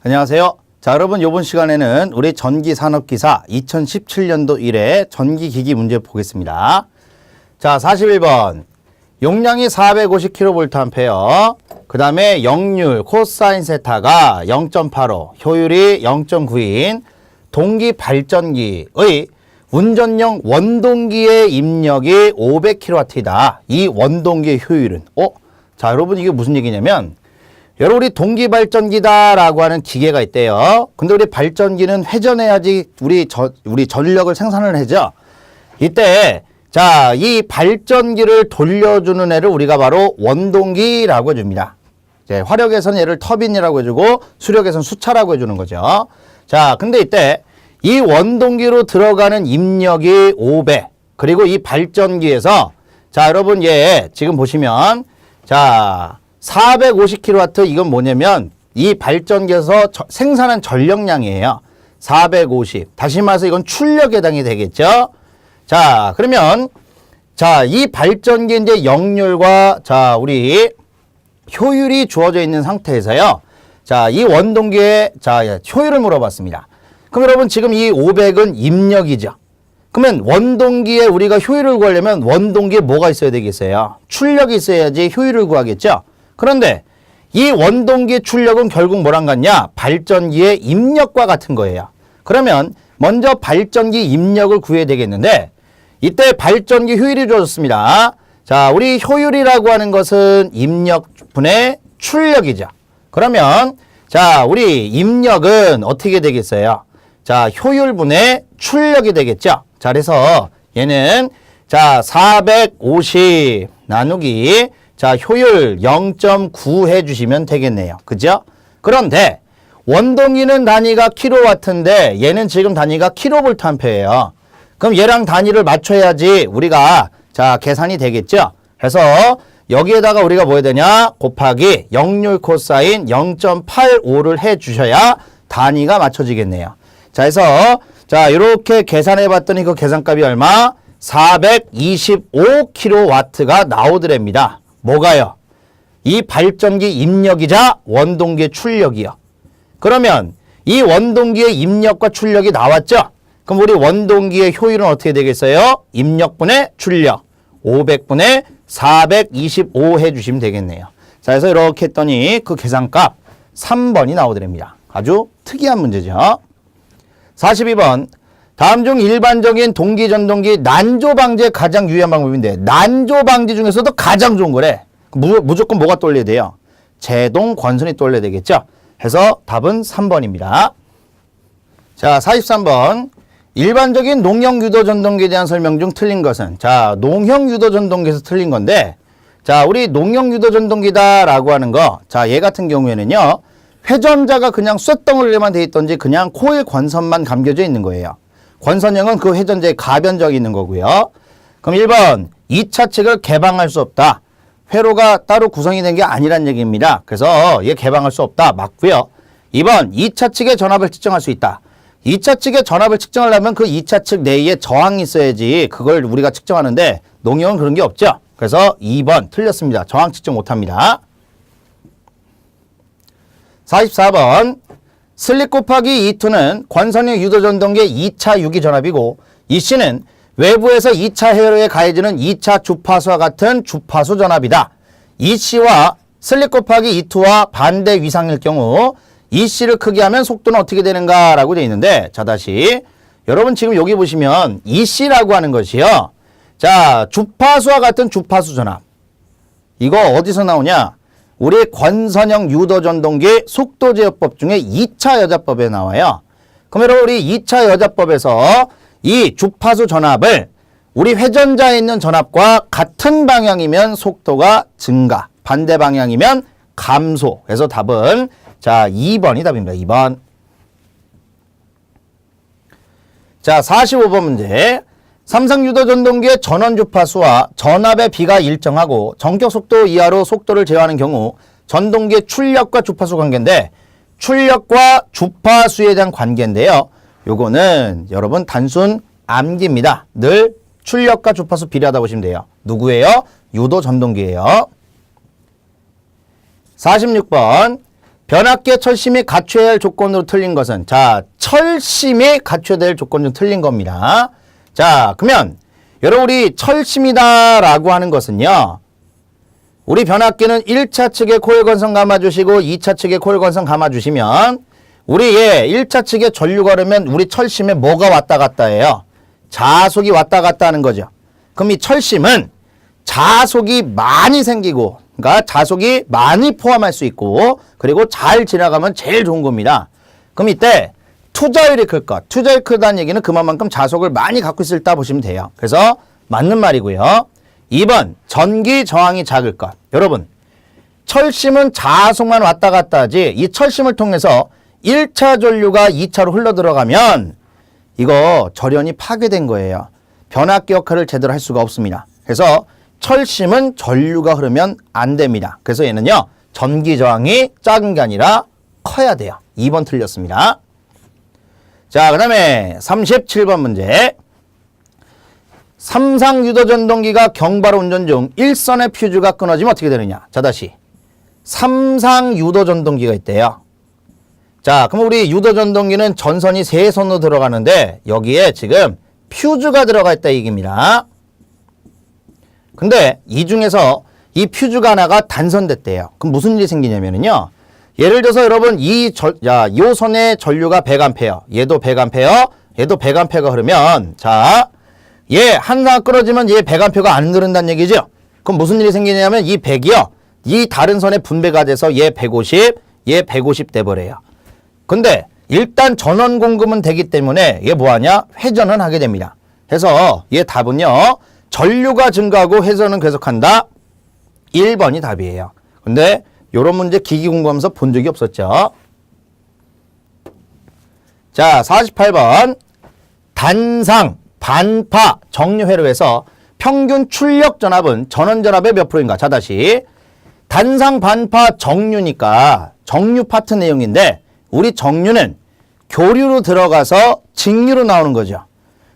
안녕하세요. 자, 여러분 이번 시간에는 우리 전기산업기사 2017년도 1회 전기기기 문제 보겠습니다. 자, 41번. 용량이 450kVA, 그 다음에 역률 코사인 세타가 0.85, 효율이 0.9인 동기 발전기의 운전용 원동기의 입력이 500kW이다. 이 원동기의 효율은? 자, 여러분 이게 무슨 얘기냐면, 여러분 우리 동기 발전기다라고 하는 기계가 있대요. 근데 우리 발전기는 회전해야지 우리 전력을 생산을 하죠. 이때 자, 이 발전기를 돌려주는 애를 우리가 바로 원동기라고 해줍니다. 이제 화력에서는 얘를 터빈이라고 해주고 수력에서는 수차라고 해주는 거죠. 자, 근데 이때 이 원동기로 들어가는 입력이 500. 그리고 이 발전기에서 자, 여러분 얘 지금 보시면 자, 450kW 이건 뭐냐면 이 발전기에서 생산한 전력량이에요. 450. 다시 말해서 이건 출력에 해당이 되겠죠. 자, 그러면 자, 이 발전기 이제 역률과 자, 우리 효율이 주어져 있는 상태에서요. 자, 이 원동기의 자, 효율을 물어봤습니다. 그럼 여러분 지금 이 500은 입력이죠. 그러면 원동기에 우리가 효율을 구하려면 원동기에 뭐가 있어야 되겠어요? 출력이 있어야지 효율을 구하겠죠. 그런데 이 원동기의 출력은 결국 뭐랑 같냐? 발전기의 입력과 같은 거예요. 그러면 먼저 발전기 입력을 구해야 되겠는데 이때 발전기 효율이 주어졌습니다. 자, 우리 효율이라고 하는 것은 입력분의 출력이죠. 그러면 자, 우리 입력은 어떻게 되겠어요? 자, 효율분의 출력이 되겠죠. 자, 그래서 얘는 자, 450 나누기 자, 효율 0.9 해주시면 되겠네요. 그죠? 그런데 원동기는 단위가 킬로와트인데 얘는 지금 단위가 킬로볼트암페어예요. 그럼 얘랑 단위를 맞춰야지 우리가 자, 계산이 되겠죠? 그래서 여기에다가 우리가 뭐 해야 되냐? 곱하기 역률 코사인 0.85를 해주셔야 단위가 맞춰지겠네요. 자, 그래서 자, 이렇게 계산해 봤더니 그 계산값이 얼마? 425kW가 나오더랍니다. 뭐가요? 이 발전기 입력이자 원동기의 출력이요. 그러면 이 원동기의 입력과 출력이 나왔죠? 그럼 우리 원동기의 효율은 어떻게 되겠어요? 입력분의 출력 500분의 425 해주시면 되겠네요. 자, 그래서 이렇게 했더니 그 계산값 3번이 나오더랍니다. 아주 특이한 문제죠. 42번. 다음 중 일반적인 동기 전동기 난조 방지에 가장 유의한 방법인데 난조 방지 중에서도 가장 좋은 거래. 무조건 뭐가 떠올려야 돼요? 제동 권선이 떠올려야 되겠죠? 해서 답은 3번입니다. 자, 43번. 일반적인 농형 유도 전동기에 대한 설명 중 틀린 것은 자, 농형 유도 전동기에서 틀린 건데 자, 우리 농형 유도 전동기다라고 하는 거 자, 얘 같은 경우에는요. 회전자가 그냥 쇳덩어리만 돼 있던지 그냥 코일 권선만 감겨져 있는 거예요. 권선형은 그 회전자의 가변적이 있는 거고요. 그럼 1번 2차 측을 개방할 수 없다. 회로가 따로 구성이 된 게 아니란 얘기입니다. 그래서 얘 개방할 수 없다. 맞고요. 2번 2차 측의 전압을 측정할 수 있다. 2차 측의 전압을 측정하려면 그 2차 측 내에 저항이 있어야지 그걸 우리가 측정하는데 농형은 그런 게 없죠. 그래서 2번 틀렸습니다. 저항 측정 못합니다. 44번 슬립 곱하기 E2는 권선형 유도전동기의 2차 유기전압이고 EC는 외부에서 2차 회로에 가해지는 2차 주파수와 같은 주파수 전압이다. EC와 슬립 곱하기 E2와 반대 위상일 경우 EC를 크게 하면 속도는 어떻게 되는가 라고 되어 있는데 자, 다시 여러분 지금 여기 보시면 EC라고 하는 것이요. 자, 주파수와 같은 주파수 전압. 이거 어디서 나오냐? 우리 권선형 유도전동기 속도제어법 중에 2차 여자법에 나와요. 그럼 여러분 우리 2차 여자법에서 이 주파수 전압을 우리 회전자에 있는 전압과 같은 방향이면 속도가 증가, 반대 방향이면 감소. 그래서 답은 자, 2번이 답입니다. 2번. 자, 45번 문제. 삼성 유도전동기의 전원 주파수와 전압의 비가 일정하고 전격 속도 이하로 속도를 제어하는 경우 전동기의 출력과 주파수 관계인데 출력과 주파수에 대한 관계인데요. 요거는 여러분 단순 암기입니다. 늘 출력과 주파수 비례하다 보시면 돼요. 누구예요? 유도전동기예요. 46번. 변압기의 철심이 갖춰야 할 조건으로 틀린 것은 자, 철심이 갖춰야 될 조건으로 틀린 겁니다. 자, 그러면 여러분 우리 철심이다라고 하는 것은요. 우리 변압기는 1차 측에 코일 건성 감아주시고 2차 측에 코일 건성 감아주시면 우리 1차 측에 전류가 흐르면 우리 철심에 뭐가 왔다 갔다 해요? 자속이 왔다 갔다 하는 거죠. 그럼 이 철심은 자속이 많이 생기고 그러니까 자속이 많이 포함할 수 있고 그리고 잘 지나가면 제일 좋은 겁니다. 그럼 이때 투자율이 클 것. 투자율이 크다는 얘기는 그만큼 자속을 많이 갖고 있을 때 보시면 돼요. 그래서 맞는 말이고요. 2번 전기 저항이 작을 것. 여러분 철심은 자속만 왔다 갔다 하지 이 철심을 통해서 1차 전류가 2차로 흘러 들어가면 이거 절연이 파괴된 거예요. 변압기 역할을 제대로 할 수가 없습니다. 그래서 철심은 전류가 흐르면 안 됩니다. 그래서 얘는요. 전기 저항이 작은 게 아니라 커야 돼요. 2번 틀렸습니다. 자, 그 다음에 37번 문제. 삼상 유도 전동기가 경바로 운전 중 일선의 퓨즈가 끊어지면 어떻게 되느냐. 자, 다시. 삼상 유도 전동기가 있대요. 자, 그럼 우리 유도 전동기는 전선이 3선으로 들어가는데 여기에 지금 퓨즈가 들어가 있다 얘기입니다. 근데 이 중에서 이 퓨즈가 하나가 단선됐대요. 그럼 무슨 일이 생기냐면요. 예를 들어서 여러분 요 선의 전류가 100A, 얘도 100A, 얘도 100A가 흐르면 자, 얘 하나 끊어지면 얘 100A가 안 흐른다는 얘기죠. 그럼 무슨 일이 생기냐면 이 100이요. 이 다른 선에 분배가 돼서 얘 150, 얘 150 돼버려요. 근데 일단 전원 공급은 되기 때문에 얘 뭐하냐? 회전은 하게 됩니다. 그래서 얘 답은요. 전류가 증가하고 회전은 계속한다. 1번이 답이에요. 근데 요런 문제 기기 공부하면서 본 적이 없었죠. 자, 48번. 단상, 반파, 정류회로에서 평균 출력 전압은 전원 전압의 몇 프로인가? 자, 다시. 단상, 반파, 정류니까 정류 파트 내용인데 우리 정류는 교류로 들어가서 직류로 나오는 거죠.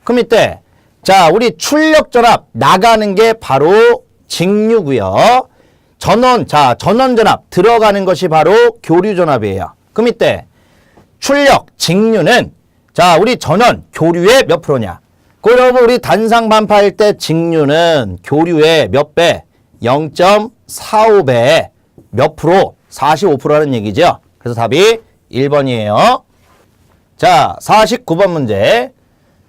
그럼 이때 자, 우리 출력 전압 나가는 게 바로 직류고요. 전원 전압 들어가는 것이 바로 교류 전압이에요. 그럼 이때 출력 직류는 자, 우리 전원 교류의 몇 프로냐? 그러면 우리 단상 반파일 때 직류는 교류의 몇 배? 0.45배 몇 프로? 45%라는 얘기죠. 그래서 답이 1번이에요. 자, 49번 문제.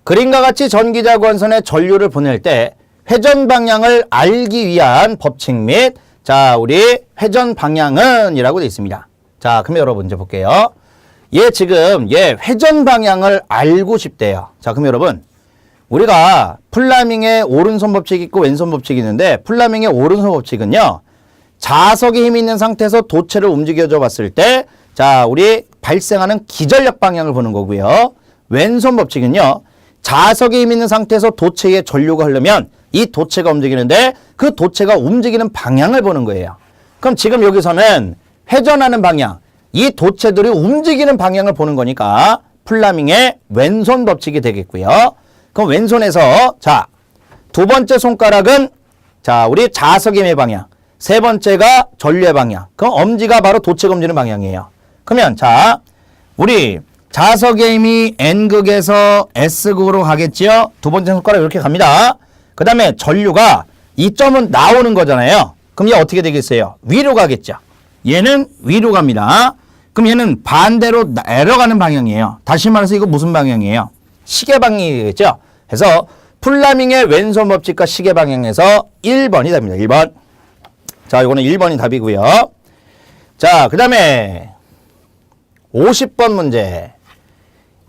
그림과 같이 전기자 권선에 전류를 보낼 때 회전 방향을 알기 위한 법칙 및 자, 우리 회전 방향은 이라고 되어 있습니다. 자, 그럼 여러분 이제 볼게요. 얘 지금 얘 회전 방향을 알고 싶대요. 자, 그럼 여러분 우리가 플라밍의 오른손 법칙이 있고 왼손 법칙이 있는데 플라밍의 오른손 법칙은요. 자석에 힘이 있는 상태에서 도체를 움직여줘 봤을 때 자, 우리 발생하는 기전력 방향을 보는 거고요. 왼손 법칙은요. 자석에 힘 있는 상태에서 도체에 전류가 흐르면 이 도체가 움직이는데 그 도체가 움직이는 방향을 보는 거예요. 그럼 지금 여기서는 회전하는 방향, 이 도체들이 움직이는 방향을 보는 거니까 플라밍의 왼손 법칙이 되겠고요. 그럼 왼손에서 자, 두 번째 손가락은 자, 우리 자석의 힘의 방향, 세 번째가 전류의 방향. 그럼 엄지가 바로 도체가 움직이는 방향이에요. 그러면 자, 우리 자석의 힘이 N극에서 S극으로 가겠죠. 두 번째 손가락 이렇게 갑니다. 그 다음에 전류가 이 점은 나오는 거잖아요. 그럼 얘 어떻게 되겠어요? 위로 가겠죠. 얘는 위로 갑니다. 그럼 얘는 반대로 내려가는 방향이에요. 다시 말해서 이거 무슨 방향이에요? 시계 방향이겠죠. 그래서 플라밍의 왼손 법칙과 시계 방향에서 1번이 답니다. 1번. 자, 이거는 1번이 답이고요. 자, 그 다음에 50번 문제.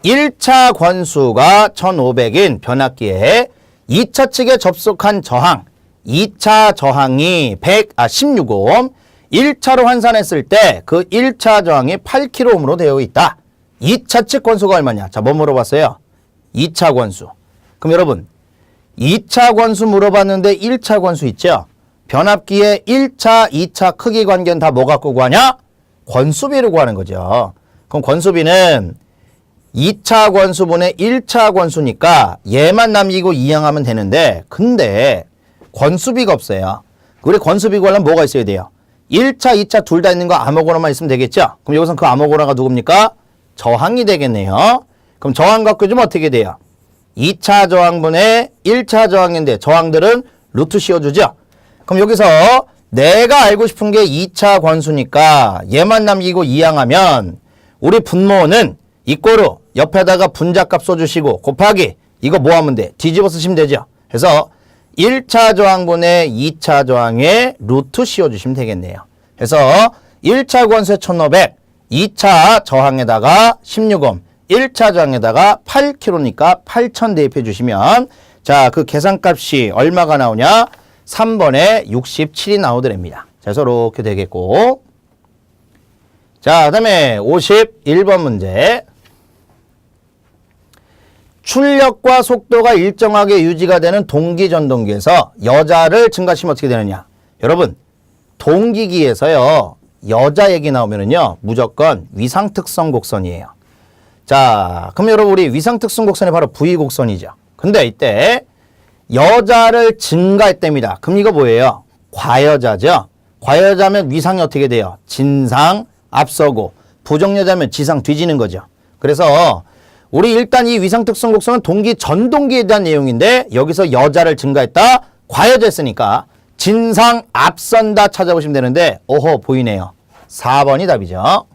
1차 관수가 1500인 변압기에 2차 측에 접속한 저항, 2차 저항이 16옴, 1차로 환산했을 때 그 1차 저항이 8kΩ로 되어 있다. 2차 측 관수가 얼마냐? 자, 뭐 물어봤어요? 2차 관수. 그럼 여러분, 2차 관수 물어봤는데 1차 관수 있죠? 변압기의 1차, 2차 크기 관계는 다 뭐 갖고 구하냐? 권수비를 구하는 거죠. 그럼 권수비는 2차 권수분의 1차 권수니까 얘만 남기고 이항하면 되는데 근데 권수비가 없어요. 우리 권수비 구하려면 뭐가 있어야 돼요? 1차, 2차 둘 다 있는 거 아무거나만 있으면 되겠죠? 그럼 여기서 그 아무거나가 누굽니까? 저항이 되겠네요. 그럼 저항 갖고 주면 어떻게 돼요? 2차 저항분의 1차 저항인데 저항들은 루트 씌워주죠? 그럼 여기서 내가 알고 싶은 게 2차 관수니까 얘만 남기고 이항하면 우리 분모는 이꼬르 옆에다가 분자값 써주시고 곱하기 이거 뭐 하면 돼? 뒤집어 쓰시면 되죠? 그래서 1차 저항분의 2차 저항에 루트 씌워주시면 되겠네요. 그래서 1차 관수에 1500, 2차 저항에다가 16옴, 1차 저항에다가 8kg니까 8000 대입해 주시면 자, 그 계산값이 얼마가 나오냐? 3번에 67이 나오더랍니다. 자, 그래서 이렇게 되겠고. 자, 그 다음에 51번 문제. 출력과 속도가 일정하게 유지가 되는 동기전동기에서 여자를 증가시키면 어떻게 되느냐? 여러분, 동기기에서요, 여자 얘기 나오면은요, 무조건 위상특성 곡선이에요. 자, 그럼 여러분, 우리 위상특성 곡선이 바로 V곡선이죠. 근데 이때 여자를 증가했답니다. 그럼 이거 뭐예요? 과여자죠? 과여자면 위상이 어떻게 돼요? 진상 앞서고, 부정여자면 지상 뒤지는 거죠. 그래서 우리 일단 이 위상특성 곡선은 동기 전동기에 대한 내용인데 여기서 여자를 증가했다. 과여졌으니까 진상 앞선다 찾아보시면 되는데 오호 보이네요. 4번이 답이죠.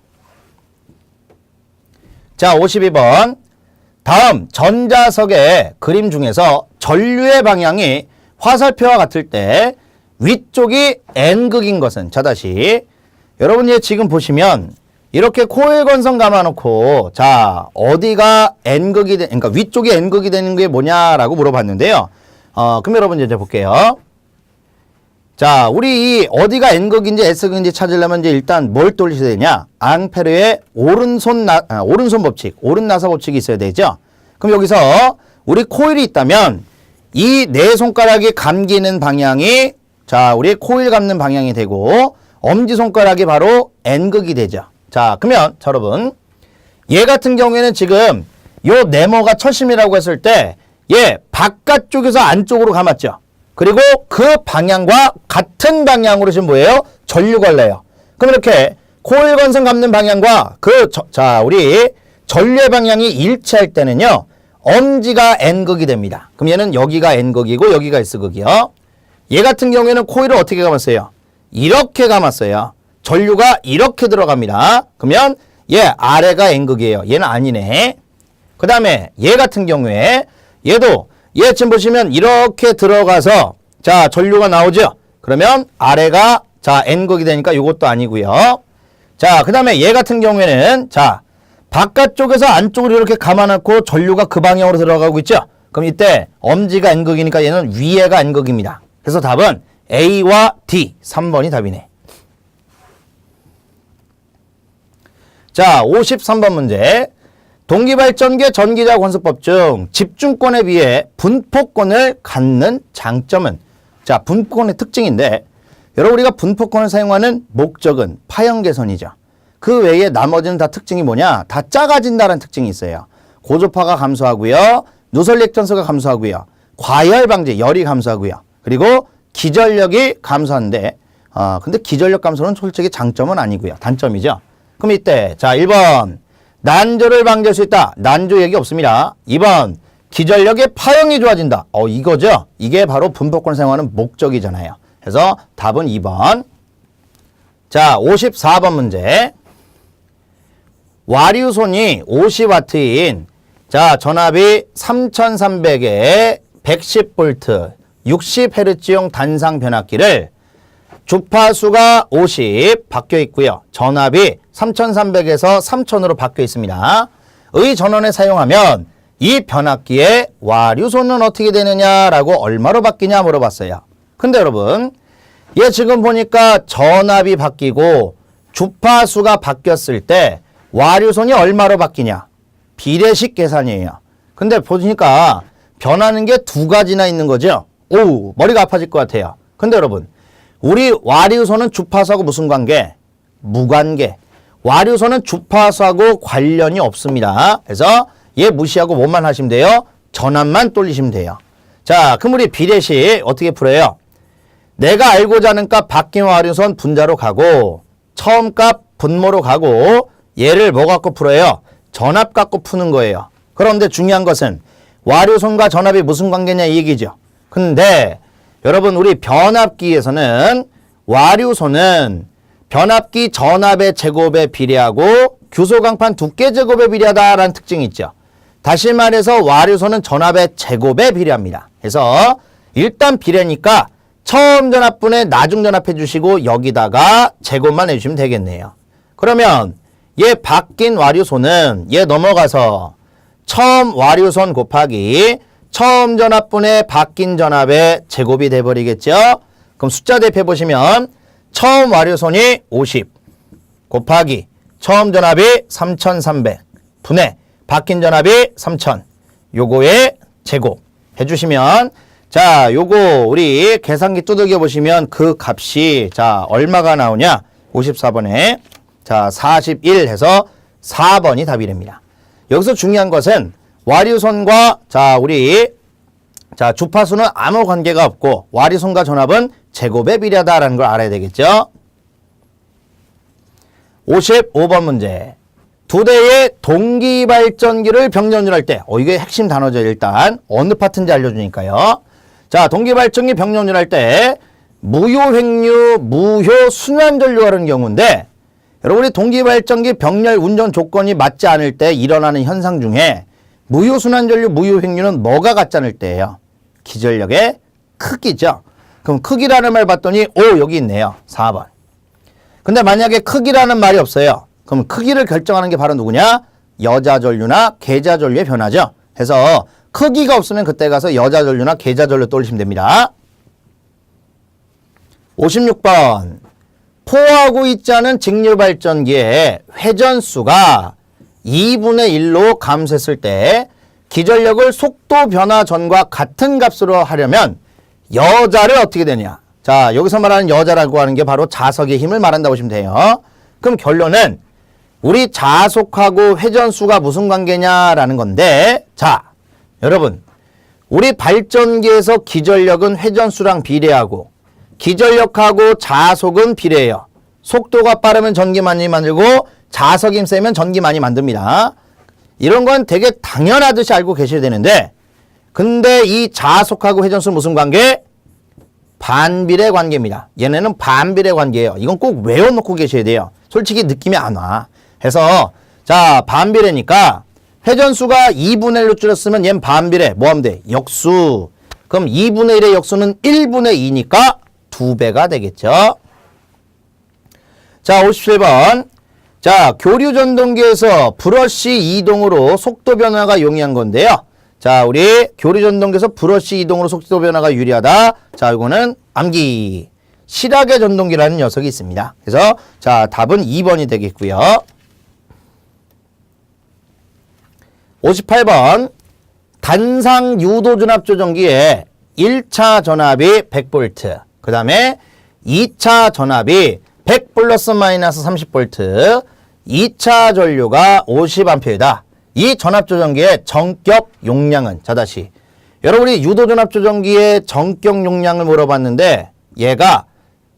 자 52번. 다음 전자석의 그림 중에서 전류의 방향이 화살표와 같을 때 위쪽이 N극인 것은 자 다시 여러분이 지금 보시면 이렇게 코일 건선 감아놓고 자 어디가 N극이 그러니까 위쪽이 N극이 되는 게 뭐냐라고 물어봤는데요. 그럼 여러분 이제 볼게요. 자 우리 이 어디가 N극인지 S극인지 찾으려면 이제 일단 뭘 돌리셔야 되냐? 앙페르의 오른손 법칙, 오른 나사 법칙이 있어야 되죠. 그럼 여기서 우리 코일이 있다면 이 네 손가락이 감기는 방향이 자 우리 코일 감는 방향이 되고 엄지손가락이 바로 N극이 되죠. 자, 그러면 자, 여러분 얘 같은 경우에는 지금 요 네모가 철심이라고 했을 때 얘 바깥쪽에서 안쪽으로 감았죠. 그리고 그 방향과 같은 방향으로 지금 뭐예요? 전류가 흘러요. 그럼 이렇게 코일 건선 감는 방향과 자, 우리 전류의 방향이 일치할 때는요. 엄지가 N극이 됩니다. 그럼 얘는 여기가 N극이고 여기가 S극이요. 얘 같은 경우에는 코일을 어떻게 감았어요? 이렇게 감았어요. 전류가 이렇게 들어갑니다. 그러면 얘 아래가 N극이에요. 얘는 아니네. 그 다음에 얘 같은 경우에 얘도 얘 지금 보시면 이렇게 들어가서 자 전류가 나오죠. 그러면 아래가 자 N극이 되니까 이것도 아니고요. 자 그 다음에 얘 같은 경우에는 자 바깥쪽에서 안쪽으로 이렇게 감아놓고 전류가 그 방향으로 들어가고 있죠. 그럼 이때 엄지가 N극이니까 얘는 위에가 N극입니다. 그래서 답은 A와 D 3번이 답이네. 자 53번 문제. 동기발전기의 전기자 관수법 중 집중권에 비해 분포권을 갖는 장점은 자 분포권의 특징인데 여러분 우리가 분포권을 사용하는 목적은 파형 개선이죠. 그 외에 나머지는 다 특징이 뭐냐? 다 작아진다는 특징이 있어요. 고조파가 감소하고요. 누설렉턴스가 감소하고요. 과열 방지, 열이 감소하고요. 그리고 기전력이 감소하는데 근데 기전력 감소는 솔직히 장점은 아니고요. 단점이죠. 그럼 이때 자 1번 난조를 방지할 수 있다. 난조 얘기 없습니다. 2번 기전력의 파형이 좋아진다. 이거죠. 이게 바로 분포권을 사용하는 목적이잖아요. 그래서 답은 2번. 자 54번 문제. 와류손이 50W인 자 전압이 3300에 110V 60Hz용 단상 변압기를 주파수가 50 바뀌어 있고요. 전압이 3300에서 3000으로 바뀌어 있습니다. 의 전원에 사용하면 이 변압기의 와류손은 어떻게 되느냐라고 얼마로 바뀌냐 물어봤어요. 근데 여러분 얘 지금 보니까 전압이 바뀌고 주파수가 바뀌었을 때 와류손이 얼마로 바뀌냐? 비례식 계산이에요. 근데 보니까 변하는 게 두 가지나 있는 거죠. 오, 머리가 아파질 것 같아요. 근데 여러분, 우리 와류손은 주파수하고 무슨 관계? 무관계. 와류손은 주파수하고 관련이 없습니다. 그래서 얘 무시하고 뭐만 하시면 돼요? 전압만 돌리시면 돼요. 자, 그럼 우리 비례식 어떻게 풀어요? 내가 알고자 하는 값 바뀐 와류손 분자로 가고 처음 값 분모로 가고 얘를 뭐 갖고 풀어요? 전압 갖고 푸는 거예요. 그런데 중요한 것은 와류손과 전압이 무슨 관계냐 이 얘기죠. 근데 여러분 우리 변압기에서는 와류손은 변압기 전압의 제곱에 비례하고 규소강판 두께 제곱에 비례하다라는 특징이 있죠. 다시 말해서 와류손은 전압의 제곱에 비례합니다. 그래서 일단 비례니까 처음 전압분에 나중 전압해 주시고 여기다가 제곱만 해주시면 되겠네요. 그러면 얘 바뀐 와류손은 얘 넘어가서 처음 와류손 곱하기 처음 전압분에 바뀐 전압의 제곱이 돼버리겠죠. 그럼 숫자 대입해 보시면 처음 와류손이 50 곱하기 처음 전압이 3300 분의 바뀐 전압이 3000 요거의 제곱 해주시면 자 요거 우리 계산기 두들겨 보시면 그 값이 자 얼마가 나오냐 54번에 자 41 해서 4번이 답이랍니다. 여기서 중요한 것은 와류손과 자 우리 자 주파수는 아무 관계가 없고 와류손과 전압은 제곱에 비례하다라는 걸 알아야 되겠죠. 55번 문제. 두 대의 동기발전기를 병렬운전할 때 이게 핵심 단어죠. 일단 어느 파트인지 알려주니까요. 자 동기발전기 병렬운전할 때 무효획류, 무효순환전류하는 경우인데 여러분이 동기발전기 병렬운전 조건이 맞지 않을 때 일어나는 현상 중에 무효순환전류, 무효획류는 뭐가 같지 않을 때예요? 기전력의 크기죠. 그럼 크기라는 말 봤더니 여기 있네요. 4번. 근데 만약에 크기라는 말이 없어요. 그럼 크기를 결정하는 게 바로 누구냐? 여자전류나 계자전류의 변화죠. 해서 크기가 없으면 그때 가서 여자전류나 계자전류 떠올리시면 됩니다. 56번. 포하고 있지 않은 직류발전기의 회전수가 2분의 1로 감소했을 때 기전력을 속도 변화 전과 같은 값으로 하려면 여자를 어떻게 되냐? 자, 여기서 말하는 여자라고 하는 게 바로 자석의 힘을 말한다고 보시면 돼요. 그럼 결론은 우리 자속하고 회전수가 무슨 관계냐라는 건데 자, 여러분 우리 발전기에서 기전력은 회전수랑 비례하고 기전력하고 자속은 비례해요. 속도가 빠르면 전기 많이 만들고 자석이 힘 세면 전기 많이 만듭니다. 이런 건 되게 당연하듯이 알고 계셔야 되는데 근데 이 자속하고 회전수는 무슨 관계? 반비례 관계입니다. 얘네는 반비례 관계예요. 이건 꼭 외워놓고 계셔야 돼요. 솔직히 느낌이 안 와. 해서 자 반비례니까 회전수가 2분의 1로 줄였으면 얘는 반비례. 뭐 하면 돼? 역수. 그럼 2분의 1의 역수는 1분의 2니까 2배가 되겠죠. 자 57번. 자 교류 전동기에서 브러쉬 이동으로 속도 변화가 용이한 건데요. 자 우리 교류 전동기에서 브러쉬 이동으로 속도 변화가 유리하다. 자 이거는 암기. 실하게 전동기라는 녀석이 있습니다. 그래서 자 답은 2번이 되겠고요. 58번. 단상 유도 전압 조정기에 1차 전압이 100V 그 다음에 2차 전압이 100 플러스 마이너스 30V 2차 전류가 50A다. 이 전압 조정기의 전격 용량은 자 다시 여러분이 유도 전압 조정기의 전격 용량을 물어봤는데 얘가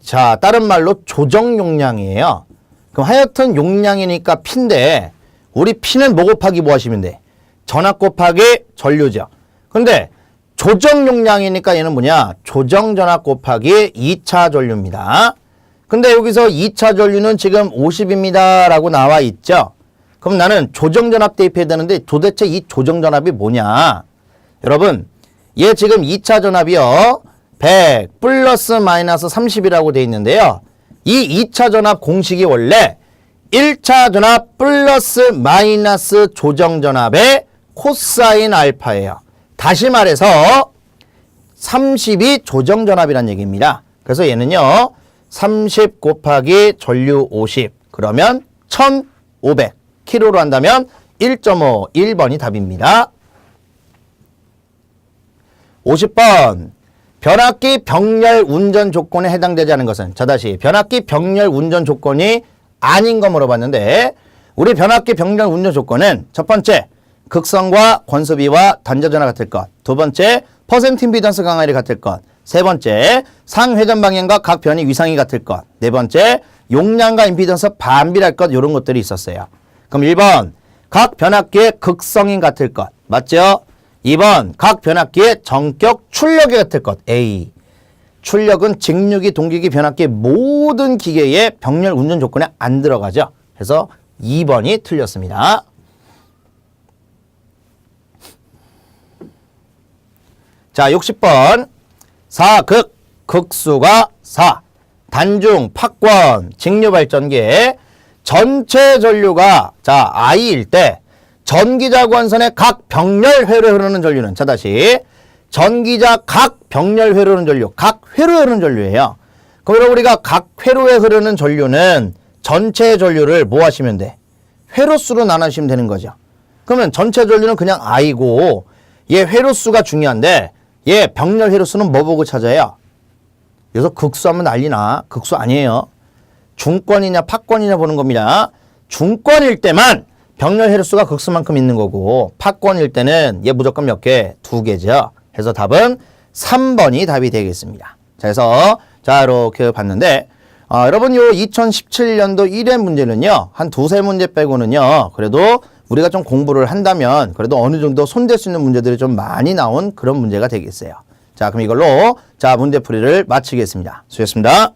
자 다른 말로 조정 용량이에요. 그럼 하여튼 용량이니까 P인데 우리 P는 뭐 곱하기 뭐 하시면 돼? 전압 곱하기 전류죠. 근데 조정 용량이니까 얘는 뭐냐? 조정 전압 곱하기 2차 전류입니다. 근데 여기서 2차 전류는 지금 50입니다 라고 나와 있죠. 그럼 나는 조정 전압 대입해야 되는데 도대체 이 조정 전압이 뭐냐? 여러분 얘 지금 2차 전압이요 100 플러스 마이너스 30이라고 돼 있는데요. 이 2차 전압 공식이 원래 1차 전압 플러스 마이너스 조정 전압의 코사인 알파예요. 다시 말해서 30이 조정 전압이란 얘기입니다. 그래서 얘는요 30 곱하기 전류 50 그러면 1500 킬로로 한다면 1.5 1번이 답입니다. 50번. 변압기 병렬 운전 조건에 해당되지 않은 것은 자 다시 변압기 병렬 운전 조건이 아닌 거 물어봤는데 우리 변압기 병렬 운전 조건은 첫 번째 극성과 권수비와 단자전화 같을 것, 두 번째 퍼센트 임피던스 강하율이 같을 것, 세 번째, 상회전 방향과 각 변이 위상이 같을 것. 네 번째, 용량과 임피던스 반비례할 것. 이런 것들이 있었어요. 그럼 1번, 각 변압기의 극성인 같을 것. 맞죠? 2번, 각 변압기의 전격 출력이 같을 것. A. 출력은 직류기, 동기기, 변압기 모든 기계의 병렬 운전 조건에 안 들어가죠. 그래서 2번이 틀렸습니다. 자, 60번. 사극, 극수가 4. 단중, 팍권, 직류발전기의 전체 전류가 자 I일 때 전기자 관선의 각 병렬회로 흐르는 전류는 자 다시 전기자 각 병렬회로 흐르는 전류, 각 회로 흐르는 전류예요. 그럼 우리가 각 회로에 흐르는 전류는 전체 전류를 뭐 하시면 돼? 회로수로 나누시면 되는 거죠. 그러면 전체 전류는 그냥 I고 얘 회로수가 중요한데 얘 병렬 회로수는 뭐 보고 찾아요? 그래서 극수하면 난리나. 극수 아니에요. 중권이냐 팍권이냐 보는 겁니다. 중권일 때만 병렬 회로수가 극수만큼 있는 거고 팍권일 때는 얘 무조건 몇 개? 2개죠. 그래서 답은 3번이 답이 되겠습니다. 자, 그래서 자 이렇게 봤는데 여러분 요 2017년도 1회 문제는요. 한 두세 문제 빼고는요. 그래도 우리가 좀 공부를 한다면 그래도 어느 정도 손댈 수 있는 문제들이 좀 많이 나온 그런 문제가 되겠어요. 자, 그럼 이걸로 자 문제풀이를 마치겠습니다. 수고했습니다.